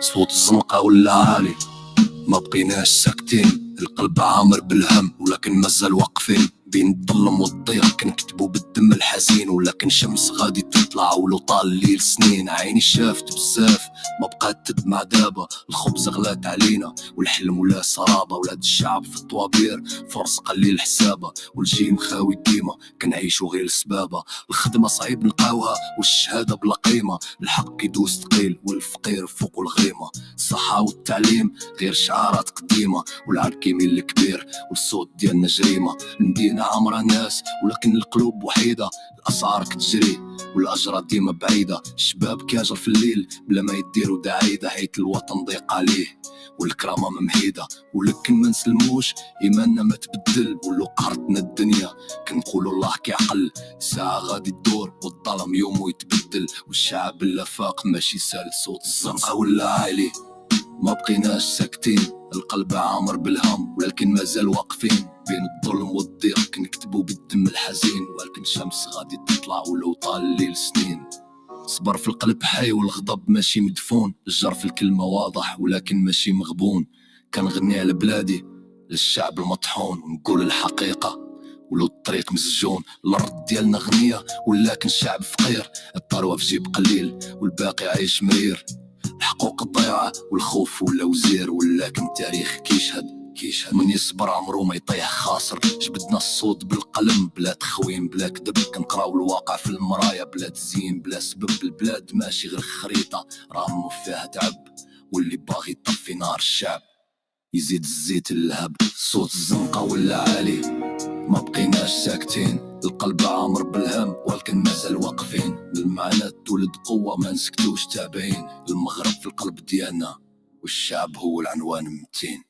صوت الزنقة ولا عالي، ما بقيناش ساكتين، القلب عامر بالهم ولكن مازال واقفين بين الظلم والضيق. كنكتبو بالدم الحزين ولكن شمس غادي تطلع ولو طال الليل سنين. عيني شافت بزاف ما بقات تدمع دابا، الخبز غلات علينا والحلم ولا سرابة. ولاد الشعب في الطوابير فرص قليل حسابة، والجيم خاوي ديما كنعيشو غير السبابة. الخدمة صعيب نلقاوها والشهادة بلا قيمة، الحق يدوس ثقيل والفقير فوق الغيمة. الصحة والتعليم غير شعارات قديمة، والعرب كيميل الكبير والصوت ديالنا جريمة. المدينة عامرة ناس ولكن القلوب وحيدة، الأسعار كتجري والأجرة ديما بعيدة. الشباب كيهجر في الليل بلا ما يديرو دعايدة، حيت الوطن ضيق عليه والكرامة ممهيدة. ولكن ما نسلموش إيماننا ما تبدل، ولو قهرتنا الدنيا كنقولو الله كيعقل. ساعة غادي تدور والظلم يومو يتبدل، والشعب اللي فاق ماشي سال. صوت الزنقة ولا عالي، ما بقيناش ساكتين، القلب عامر بالهم ولكن مازال واقفين بين الظلم والضيق. كنكتبو بالدم الحزين ولكن شمس غادي تطلع ولو طال الليل سنين. صبر في القلب حي والغضب ماشي مدفون، الجر في الكلمة واضح ولكن ماشي مغبون. كنغني على بلادي للشعب المطحون ونقول الحقيقة ولو الطريق مسجون. الارض ديالنا غنية ولكن الشعب فقير، الثروة في جيب قليل والباقي عايش مرير. الحقوق ضيعة والخوف ولا وزير، ولكن التاريخ كيشهد من يصبر عمرو ما يطيح خاسر. جبدنا الصوت بالقلم بلا تخوين بلا كذب، كنقراو الواقع في المرايا بلا تزيين بلا سبب. البلاد ماشي غير خريطة راه فيها تعب، واللي باغي يطفي نار الشعب يزيد الزيت اللهب. صوت الزنقة ولا عالي، ما بقيناش ساكتين، القلب عامر بالهم ولكن مازال واقفين. المعاناة تولد قوة ما نسكتوش تابعين، المغرب في القلب ديالنا والشعب هو العنوان متين.